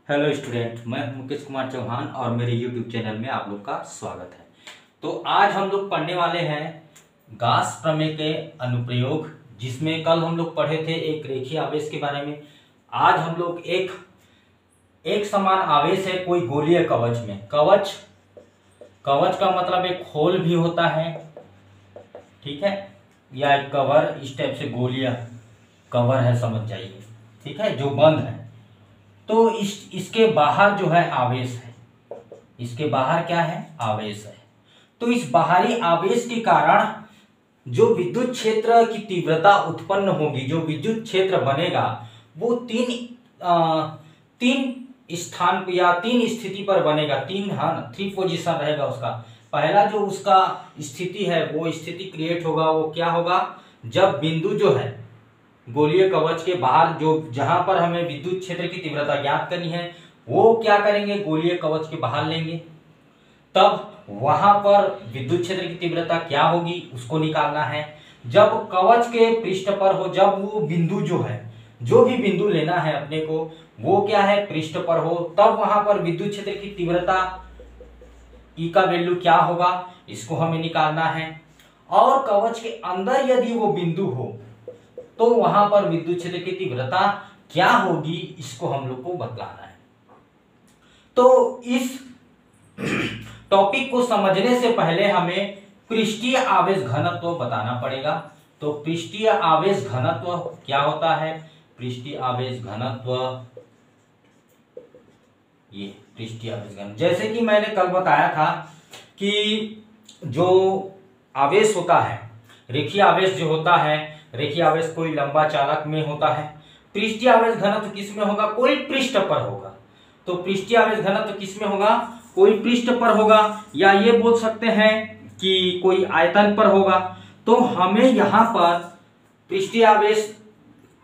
Hello student, मैं मुकेश कुमार चौहान और मेरे यूट्यूब चैनल में आप लोग का स्वागत है। तो आज हम लोग पढ़ने वाले हैं गास प्रमेय के अनुप्रयोग, जिसमें कल हम लोग पढ़े थे एक रेखीय आवेश के बारे में। आज हम लोग एक समान आवेश है कोई गोलीय कवच में। कवच का मतलब एक खोल भी होता है, ठीक है, या एक कवर, इस टाइप से गोलीय कवर है, समझ जाइए, ठीक है, जो बंद है। तो इसके बाहर जो है आवेश है, इसके बाहर क्या है, आवेश है। तो इस बाहरी आवेश के कारण जो विद्युत क्षेत्र की तीव्रता उत्पन्न होगी, जो विद्युत क्षेत्र बनेगा, वो तीन स्थान या तीन स्थिति पर बनेगा। थ्री पोजीशन रहेगा उसका। पहला जो उसका स्थिति है, वो स्थिति क्रिएट होगा, वो क्या होगा, जब बिंदु जो है गोलीय कवच के बाहर, जो जहां पर हमें विद्युत क्षेत्र की तीव्रता ज्ञात करनी है, वो क्या करेंगे, गोलीय कवच के बाहर लेंगे। तब वहां पर विद्युत क्षेत्र की तीव्रता क्या होगी, उसको निकालना है। जब कवच के पृष्ठ पर हो, जब वो बिंदु जो है, जो भी बिंदु लेना है अपने को, वो क्या है, पृष्ठ पर हो, तब वहां पर विद्युत क्षेत्र की तीव्रता ई का वैल्यू क्या होगा, इसको हमें निकालना है। और कवच के अंदर यदि वो बिंदु हो, तो वहां पर विद्युत क्षेत्र की तीव्रता क्या होगी, इसको हम लोग को बतलाना है। तो इस टॉपिक को समझने से पहले हमें पृष्ठीय आवेश घनत्व बताना पड़ेगा। तो पृष्ठीय आवेश घनत्व क्या होता है, पृष्ठीय आवेश घनत्व, ये पृष्ठीय आवेश घनत्व, जैसे कि मैंने कल बताया था कि जो आवेश होता है, रेखीय आवेश जो होता है, रेखीय आवेश कोई लंबा चालक में होता है। पृष्ठीय आवेश घनत्व किस में होगा, कोई पृष्ठ पर होगा। तो पृष्ठीय आवेश घनत्व किस में होगा, कोई पृष्ठ पर होगा, या ये बोल सकते हैं कि कोई आयतन पर होगा। तो हमें यहाँ पर पृष्ठीय आवेश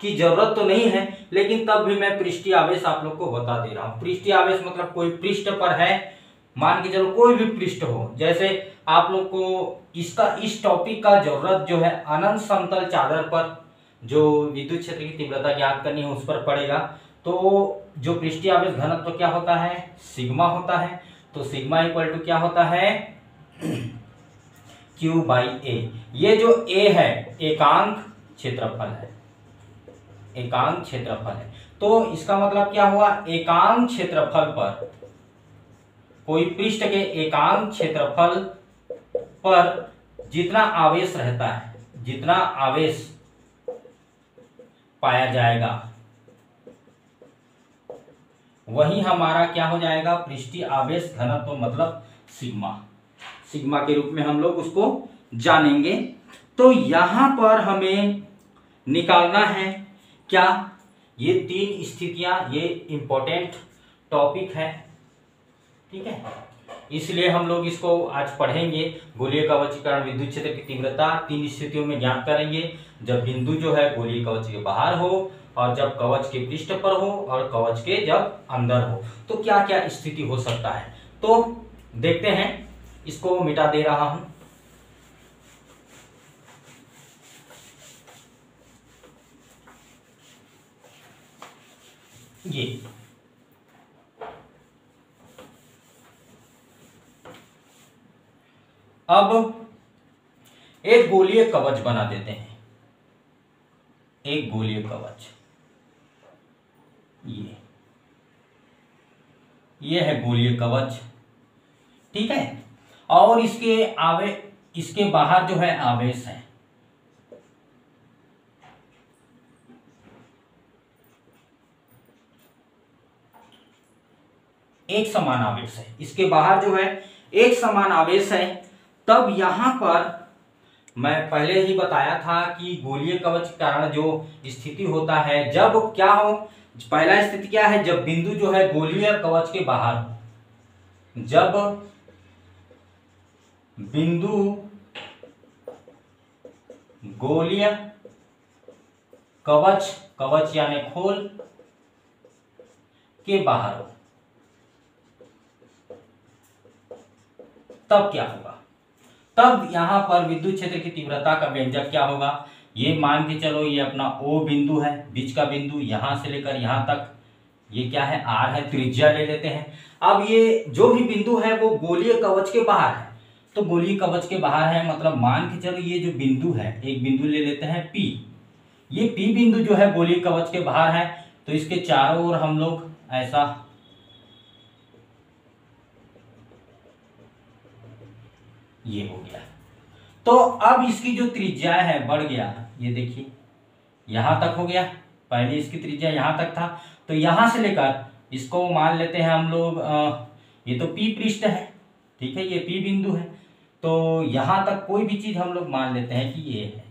की जरूरत तो नहीं है, लेकिन तब भी मैं पृष्ठीय आवेश आप लोग को बता दे रहा हूं। पृष्ठीय आवेश मतलब कोई पृष्ठ पर है, मान के चलो कोई भी पृष्ठ हो। जैसे आप लोग को इस टॉपिक का जरूरत जो है अनंत समतल चादर पर जो विद्युत क्षेत्र की तीव्रता ज्ञात करनी है, उस पर पड़ेगा। तो जो पृष्ठीय आवेश घनत्व क्या होता है, सिग्मा होता है। तो सिग्मा इक्वल टू क्या होता है, क्यू बाई ए। ये जो ए है एकांक क्षेत्रफल है, एकांक क्षेत्रफल है। तो इसका मतलब क्या हुआ, एकांक क्षेत्रफल पर, कोई पृष्ठ के एकांक क्षेत्रफल पर जितना आवेश रहता है, जितना आवेश पाया जाएगा, वही हमारा क्या हो जाएगा, पृष्ठीय आवेश घनत्व, मतलब सिग्मा के रूप में हम लोग उसको जानेंगे। तो यहां पर हमें निकालना है क्या, ये तीन स्थितियां, ये इंपॉर्टेंट टॉपिक है, ठीक है, इसलिए हम लोग इसको आज पढ़ेंगे। गोलीय कवचीकरण विद्युत क्षेत्र की तीव्रता तीन स्थितियों में ज्ञात करेंगे, जब बिंदु जो है गोलीय कवच के बाहर हो, और जब कवच के पृष्ठ पर हो, और कवच के जब अंदर हो। तो क्या क्या स्थिति हो सकता है, तो देखते हैं। इसको मिटा दे रहा हूं। ये अब एक गोलीय कवच बना देते हैं, एक गोलीय कवच, ये है गोलीय कवच, ठीक है। और इसके बाहर जो है आवेश है, एक समान आवेश है, इसके बाहर जो है एक समान आवेश है। तब यहां पर मैं पहले ही बताया था कि गोलीय कवच के कारण जो स्थिति होता है, जब क्या हो, पहला स्थिति क्या है, जब बिंदु जो है गोलीय कवच के बाहर, जब बिंदु गोलीय कवच यानी खोल के बाहर हो, तब क्या होगा, तब यहां पर विद्युत क्षेत्र की तीव्रता का व्यंजक क्या होगा, ये मान के चलो, ये अपना ओ बिंदु है, बीच का बिंदु, यहां से लेकर यहां तक ये क्या है, आर है, त्रिज्या ले लेते हैं। अब ये जो भी बिंदु है वो गोलीय कवच के बाहर है, तो गोलीय कवच के बाहर है मतलब मान के चलो ये जो बिंदु है, एक बिंदु ले लेते हैं पी। ये पी बिंदु जो है गोलीय कवच के बाहर है, तो इसके चारों ओर हम लोग ऐसा ये हो गया। तो अब इसकी जो त्रिज्या है बढ़ गया, ये देखिए यहां तक हो गया, पहले इसकी त्रिज्या यहां तक था, तो यहां से लेकर इसको मान लेते हैं हम लोग ये तो पी पृष्ठ है, ठीक है, ये पी बिंदु है, तो यहां तक कोई भी चीज हम लोग मान लेते हैं कि ये है।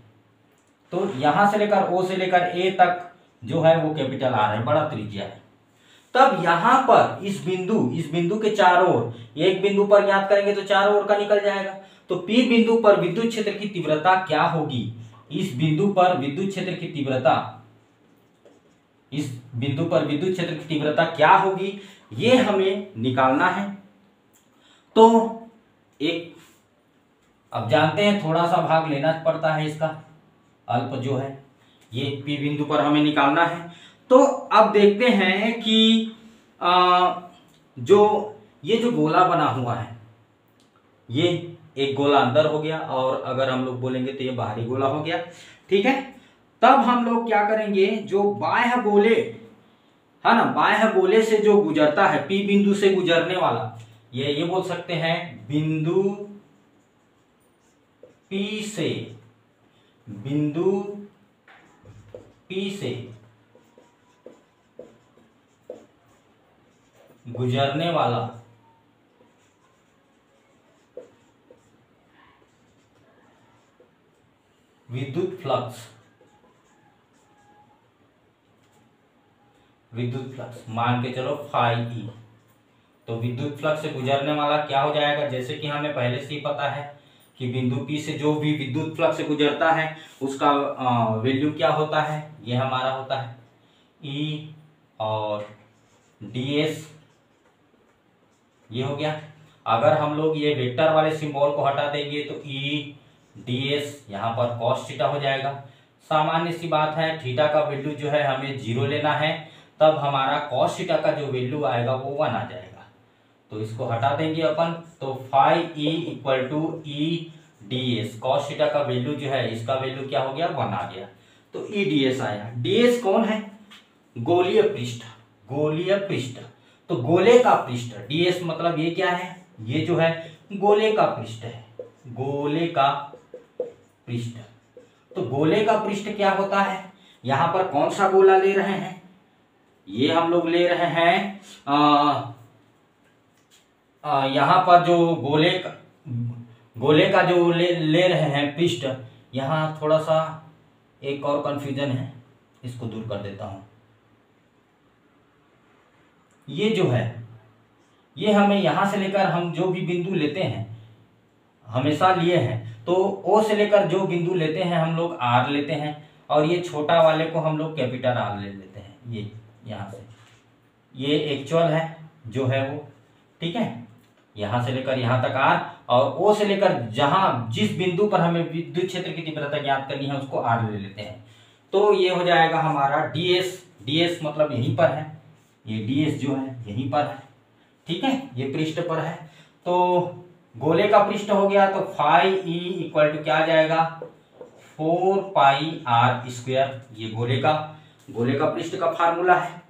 तो यहां से लेकर ओ से लेकर ए तक जो है वो कैपिटल आर है, बड़ा त्रिज्या है। तब यहां पर इस बिंदु के चारों ओर, एक बिंदु पर ज्ञात करेंगे तो चारों ओर का निकल जाएगा। तो पी बिंदु पर विद्युत क्षेत्र की तीव्रता क्या होगी, इस बिंदु पर विद्युत क्षेत्र की तीव्रता, इस बिंदु पर विद्युत क्षेत्र की तीव्रता क्या होगी, ये हमें निकालना है। तो एक अब जानते हैं थोड़ा सा भाग लेना पड़ता है इसका, अल्प जो है ये पी बिंदु पर हमें निकालना है। तो अब देखते हैं कि ये जो गोला बना हुआ है, ये एक गोला अंदर हो गया, और अगर हम लोग बोलेंगे तो ये बाहरी गोला हो गया, ठीक है। तब हम लोग क्या करेंगे, जो बाह्य गोले है ना, बाह्य गोले से जो गुजरता है, पी बिंदु से गुजरने वाला, ये बोल सकते हैं बिंदु पी से, बिंदु पी से गुजरने वाला विद्युत फ्लक्स मान के चलो फाई ई। तो विद्युत फ्लक्स से गुजरने वाला क्या हो जाएगा, जैसे कि हमें पहले से ही पता है कि बिंदु पी से जो भी विद्युत फ्लक्स से गुजरता है उसका वैल्यू क्या होता है, ये हमारा होता है ई और ds, ये हो गया। अगर हम लोग ये वेक्टर वाले सिंबल को हटा देंगे तो ई ds यहाँ पर cos थीटा हो जाएगा। सामान्य सी बात है, थीटा का वैल्यू जो है हमें 0 लेना है, तब हमारा cos थीटा का जो वैल्यू आएगा वो 1 आ जाएगा। तो इसको हटा देंगे अपन, तो phi E equal to E ds, cos theta का वैल्यू जो है, इसका वैल्यू क्या हो गया, 1 आ गया, तो ई ds आया। ds कौन है, गोलीय पृष्ठ, गोलीय पृष्ठ, तो गोले का पृष्ठ, ds मतलब ये क्या है, ये जो है गोले का पृष्ठ है, गोले का पृष्ठ। तो गोले का पृष्ठ क्या होता है, यहां पर कौन सा गोला ले रहे हैं, ये हम लोग ले रहे हैं यहां पर जो गोले का जो ले रहे हैं पृष्ठ, यहां थोड़ा सा एक और कंफ्यूजन है, इसको दूर कर देता हूं। ये जो है, ये हमें यहां से लेकर हम जो भी बिंदु लेते हैं, हमेशा लिए हैं, तो ओ से लेकर जो बिंदु लेते हैं हम लोग आर लेते हैं, और ये छोटा वाले को हम लोग कैपिटल आर ले लेते हैं। ये यहां से ये एक्चुअल है जो है वो, ठीक है, यहां से लेकर यहां तक आर, और ओ से लेकर जहां जिस बिंदु पर हमें विद्युत क्षेत्र की तीव्रता ज्ञात करनी है उसको आर ले लेते हैं। तो ये हो जाएगा हमारा ds मतलब यहीं पर है, ये ds जो है यहीं पर है, ठीक है, ये पृष्ठ पर है। तो गोले का पृष्ठ हो गया, तो फाई ई इक्वल टू क्या आ जाएगा, 4 पाई आर स्क्वायर, ये गोले का पृष्ठ का फार्मूला है।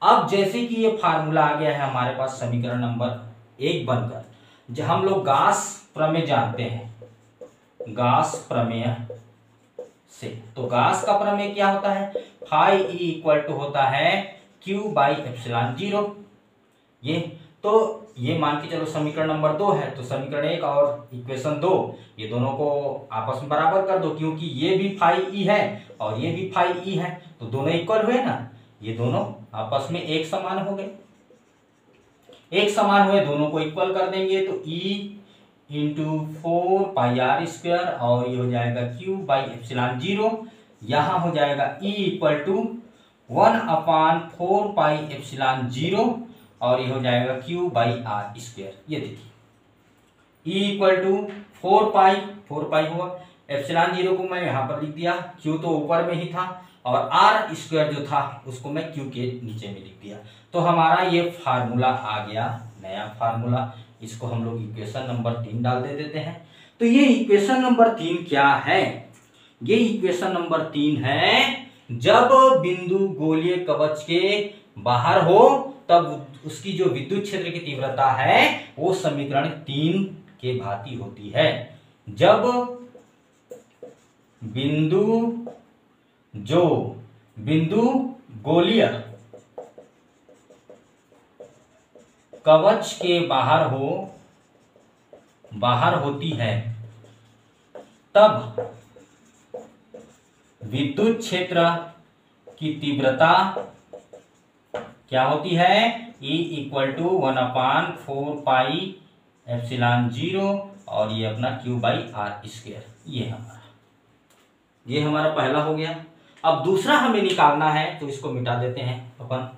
अब जैसे कि ये फार्मूला आ गया है हमारे पास समीकरण नंबर 1 बनकर, जब हम लोग गास प्रमेय जानते हैं, गास प्रमेय से, तो गास का प्रमेय क्या होता है, फाई ई इक्वल टू होता है Q बाई एप्सिलॉन 0। ये तो ये मान के चलो समीकरण नंबर 2 है, तो समीकरण 1 और इक्वेशन 2 ये दोनों को आपस में बराबर कर दो, क्योंकि ये भी फाई ई है और ये भी फाई ई है, तो दोनों इक्वल हुए ना, ये दोनों आपस में एक समान हो गए, एक समान हुए, दोनों को इक्वल कर देंगे, तो E into 4 pi r square, और ये हो जाएगा Q बाई एप्सिलॉन 0, यहां हो जाएगा E equal to 1/4 pi epsilon 0, और ये हो जाएगा Q बाई आर स्क्वायर। ये देखिए E इक्वल टू 4 पाई हुआ, एप्सिलॉन 0 को मैं यहां पर लिख दिया, Q तो ऊपर में ही था, और आर स्क्वायर जो था उसको मैं क्यू के नीचे में लिख दिया। तो हमारा ये फार्मूला आ गया, नया फार्मूला। इसको हम लोग इक्वेशन नंबर 3 डाल देते हैं। तो ये इक्वेशन नंबर 3 क्या है? ये इक्वेशन नंबर 3 है, जब बिंदु गोलीय कवच के बाहर हो तब उसकी जो विद्युत क्षेत्र की तीव्रता है वो समीकरण 3 के भांति होती है। जब बिंदु गोलीय कवच के बाहर होती है तब विद्युत क्षेत्र की तीव्रता क्या होती है? E = 1/4πε0 और ये अपना Q/r²। ये हमारा पहला हो गया। अब दूसरा हमें निकालना है, तो इसको मिटा देते हैं अपन।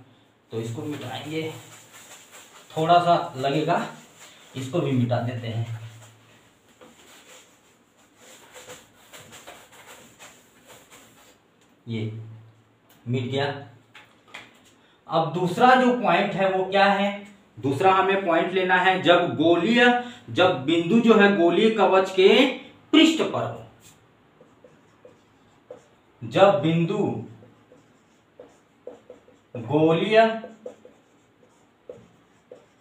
तो इसको मिटाएंगे, थोड़ा सा लगेगा, इसको भी मिटा देते हैं। ये मिट गया। अब दूसरा जो पॉइंट है वो क्या है? दूसरा हमें पॉइंट लेना है जब बिंदु जो है गोलीय कवच के पृष्ठ पर हो। जब बिंदु गोलीय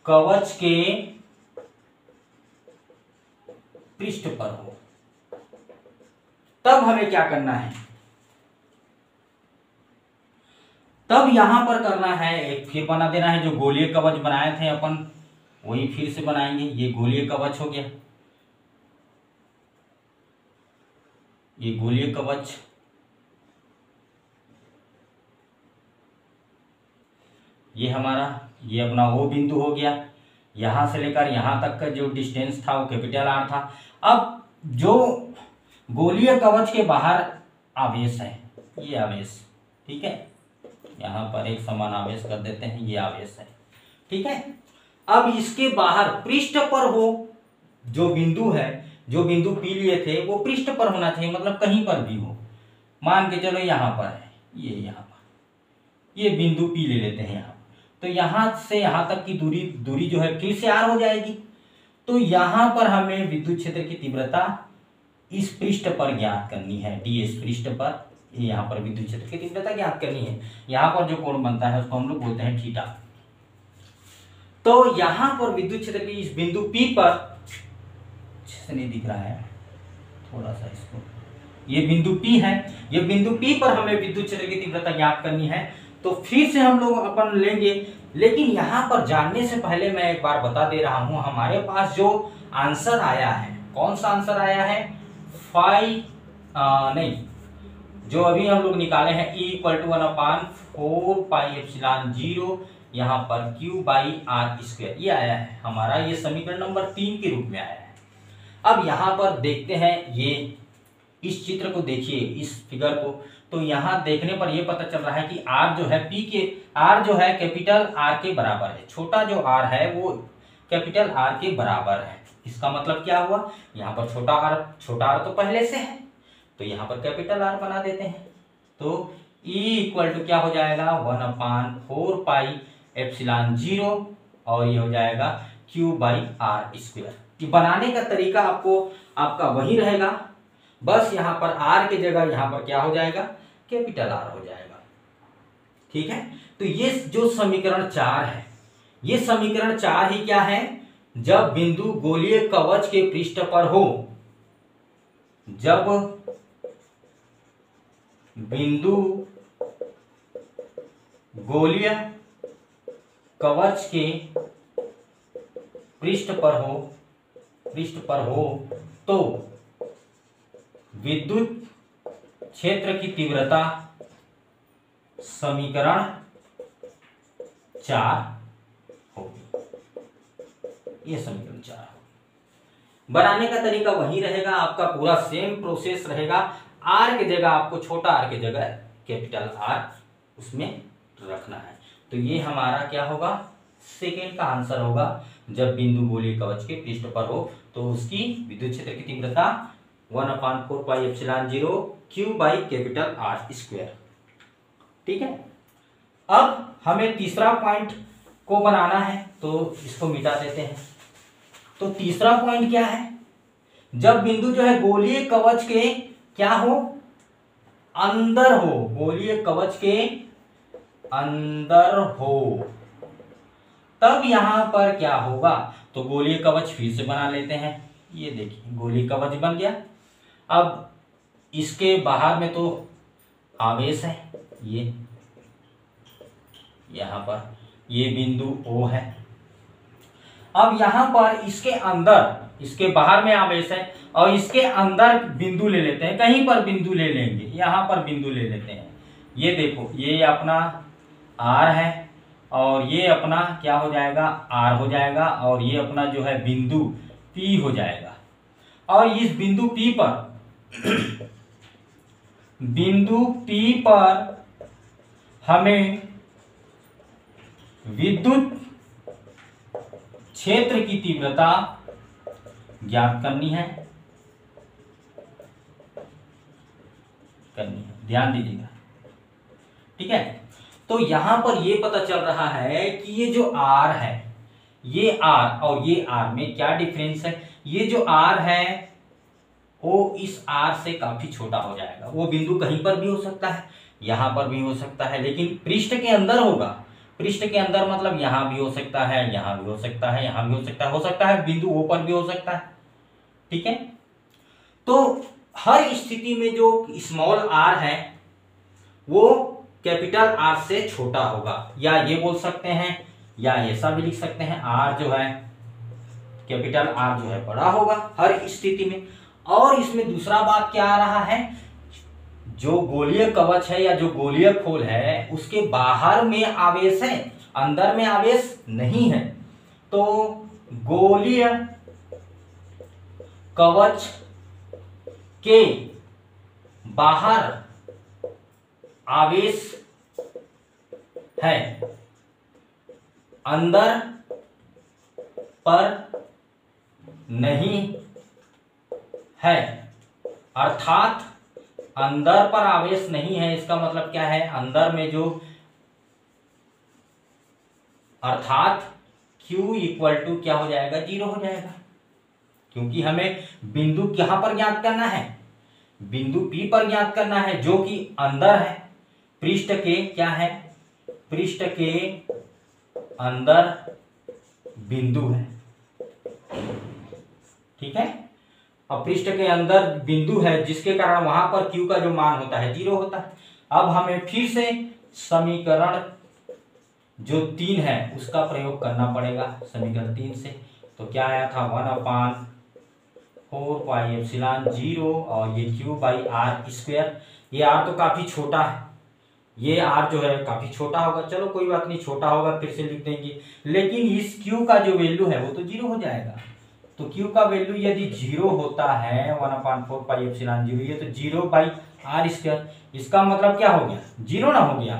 कवच के पृष्ठ पर हो तब हमें क्या करना है? तब यहां पर करना है, एक फिर बना देना है। जो गोलीय कवच बनाए थे अपन वही फिर से बनाएंगे। ये गोलीय कवच हो गया, ये गोलीय कवच, ये हमारा ये अपना वो बिंदु हो गया। यहां से लेकर यहां तक का जो डिस्टेंस था वो कैपिटल आर था। अब जो गोलीय कवच के बाहर आवेश है, ये आवेश, ठीक है, यहां पर एक समान आवेश कर देते हैं, ये आवेश है, ठीक है। अब इसके बाहर पृष्ठ पर हो जो बिंदु है, जो बिंदु पी लिए थे वो पृष्ठ पर होना चाहिए, मतलब कहीं पर भी हो। मान के चलो यहां पर है, ये यहां पर ये बिंदु पी ले लेते हैं यहां। तो यहां से यहां तक की दूरी जो है फिर से आर हो जाएगी। तो यहां पर हमें विद्युत क्षेत्र की तीव्रता इस पृष्ठ पर ज्ञात करनी है, डीएस पृष्ठ पर। यहाँ पर विद्युत क्षेत्र की तीव्रता ज्ञात करनी है। यहाँ पर जो कोण बनता है उसको हम लोग बोलते हैं थीटा। तो यहाँ पर विद्युत क्षेत्र की इस बिंदु P पर, अच्छे से नहीं दिख रहा है थोड़ा सा इसको, ये बिंदु P है, ये बिंदु P पर हमें विद्युत क्षेत्र की तीव्रता ज्ञात करनी है। तो फिर से हम लोग अपन लेंगे, लेकिन यहाँ पर जानने से पहले मैं एक बार बता दे रहा हूँ, हमारे पास जो आंसर आया है, कौन सा आंसर आया है? जो अभी हम लोग निकाले हैं E = 1/4πε0 यहाँ पर Q/r², ये आया है हमारा, ये समीकरण नंबर 3 के रूप में आया है। अब यहाँ पर देखते हैं, ये इस चित्र को देखिए, इस फिगर को, तो यहाँ देखने पर यह पता चल रहा है कि R जो है R जो है कैपिटल R के बराबर है। छोटा जो R है वो कैपिटल R के बराबर है। इसका मतलब क्या हुआ? यहाँ पर छोटा r तो पहले से है, तो यहाँ पर कैपिटल R बना देते हैं। तो E = क्या हो जाएगा? 1/4πε0 और ये हो जाएगा Q/r²। कि बनाने का तरीका आपका वही रहेगा, बस यहाँ पर R की जगह यहाँ पर क्या हो जाएगा? कैपिटल R हो जाएगा, ठीक है। तो ये जो समीकरण 4 है, ये समीकरण 4 ही क्या है? जब बिंदु गोलीय कवच के पृष्ठ पर हो, जब बिंदु गोलीय कवच के पृष्ठ पर हो तो विद्युत क्षेत्र की तीव्रता समीकरण 4 होगी। ये समीकरण 4 होगी। बनाने का तरीका वही रहेगा, आपका पूरा सेम प्रोसेस रहेगा। R की जगह आपको छोटा r की जगह कैपिटल R उसमें रखना है। तो ये हमारा क्या होगा? सेकेंड का आंसर होगा। जब बिंदु गोलीय कवच के पृष्ठ पर हो तो उसकी विद्युत क्षेत्र की तीव्रता 1/4πε0 Q/R²। ठीक है। अब हमें तीसरा पॉइंट को बनाना है, तो इसको मिटा देते हैं। तो तीसरा पॉइंट क्या है, जब बिंदु जो है गोलीय कवच के क्या हो, अंदर हो, गोलीय कवच के अंदर हो, तब यहां पर क्या होगा। तो गोलीय कवच फिर से बना लेते हैं। ये देखिए गोलीय कवच बन गया। अब इसके बाहर में तो आवेश है, ये यहां पर ये बिंदु O है। अब यहां पर इसके अंदर, इसके बाहर में आवेश है और इसके अंदर बिंदु ले लेते हैं, कहीं पर बिंदु ले लेंगे, यहां पर बिंदु ले लेते हैं। ये देखो ये अपना R है और ये अपना क्या हो जाएगा, R हो जाएगा, और ये अपना जो है बिंदु P हो जाएगा। और इस बिंदु P पर बिंदु P पर हमें विद्युत क्षेत्र की तीव्रता ज्ञात करनी है, ध्यान दीजिएगा, ठीक है। तो यहां पर ये पता चल रहा है कि ये जो R है, ये R और ये R में क्या डिफरेंस है। ये जो R है वो इस R से काफी छोटा हो जाएगा। वो बिंदु कहीं पर भी हो सकता है, यहां पर भी हो सकता है, लेकिन पृष्ठ के अंदर होगा। पृष्ठ के अंदर मतलब यहां भी हो सकता है, यहां भी हो सकता है, यहां भी हो सकता है बिंदु O पर भी हो सकता है, ठीक है। तो हर स्थिति में जो स्मॉल r है वो कैपिटल R से छोटा होगा, या ये बोल सकते हैं या ऐसा भी लिख सकते हैं, R जो है कैपिटल R जो है बड़ा होगा हर स्थिति में। और इसमें दूसरा बात क्या आ रहा है, जो गोलीय कवच है या जो गोलीय खोल है उसके बाहर में आवेश है, अंदर में आवेश नहीं है। तो गोलीय कवच के बाहर आवेश है, अंदर पर नहीं है, अर्थात अंदर पर आवेश नहीं है। इसका मतलब क्या है, अंदर में जो, अर्थात Q इक्वल टू क्या हो जाएगा, 0 हो जाएगा, क्योंकि हमें बिंदु कहां पर ज्ञात करना है, बिंदु P पर ज्ञात करना है, जो कि अंदर है, पृष्ठ के क्या है, पृष्ठ के अंदर बिंदु है, ठीक है। अब पृष्ठ के अंदर बिंदु है जिसके कारण वहां पर Q का जो मान होता है 0 होता है। अब हमें फिर से समीकरण जो 3 है उसका प्रयोग करना पड़ेगा। समीकरण 3 से तो क्या आया था, 1/4 पाई एप्सिलॉन 0 और ये Q बाई R स्क्वायर। ये R तो काफी छोटा है, ये R जो है काफी छोटा होगा, चलो कोई बात नहीं, छोटा होगा फिर से लिख देंगे, लेकिन इस Q का जो वैल्यू है वो तो 0 हो जाएगा। तो Q का वैल्यू यदि 0 होता है 1/4 पाई एप्सिलॉन 0, ये तो 0 बाई R स्क्वायर, इसका मतलब क्या हो गया, 0 ना हो गया।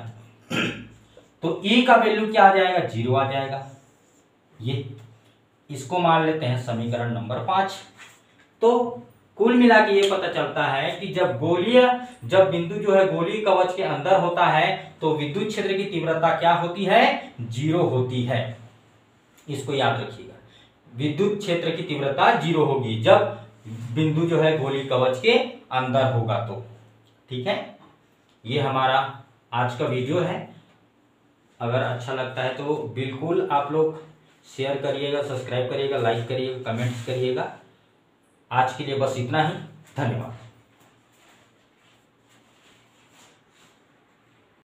तो E का वैल्यू क्या आ जाएगा, 0 आ जाएगा। ये इसको मान लेते हैं समीकरण नंबर 5। तो कुल मिला के ये पता चलता है कि जब बिंदु जो है गोलीय कवच के अंदर होता है तो विद्युत क्षेत्र की तीव्रता क्या होती है, 0 होती है। इसको याद रखिएगा, विद्युत क्षेत्र की तीव्रता 0 होगी जब बिंदु जो है गोलीय कवच के अंदर होगा तो, ठीक है। ये हमारा आज का वीडियो है। अगर अच्छा लगता है तो बिल्कुल आप लोग शेयर करिएगा, सब्सक्राइब करिएगा, लाइक करिएगा, कमेंट्स करिएगा। आज के लिए बस इतना ही, धन्यवाद।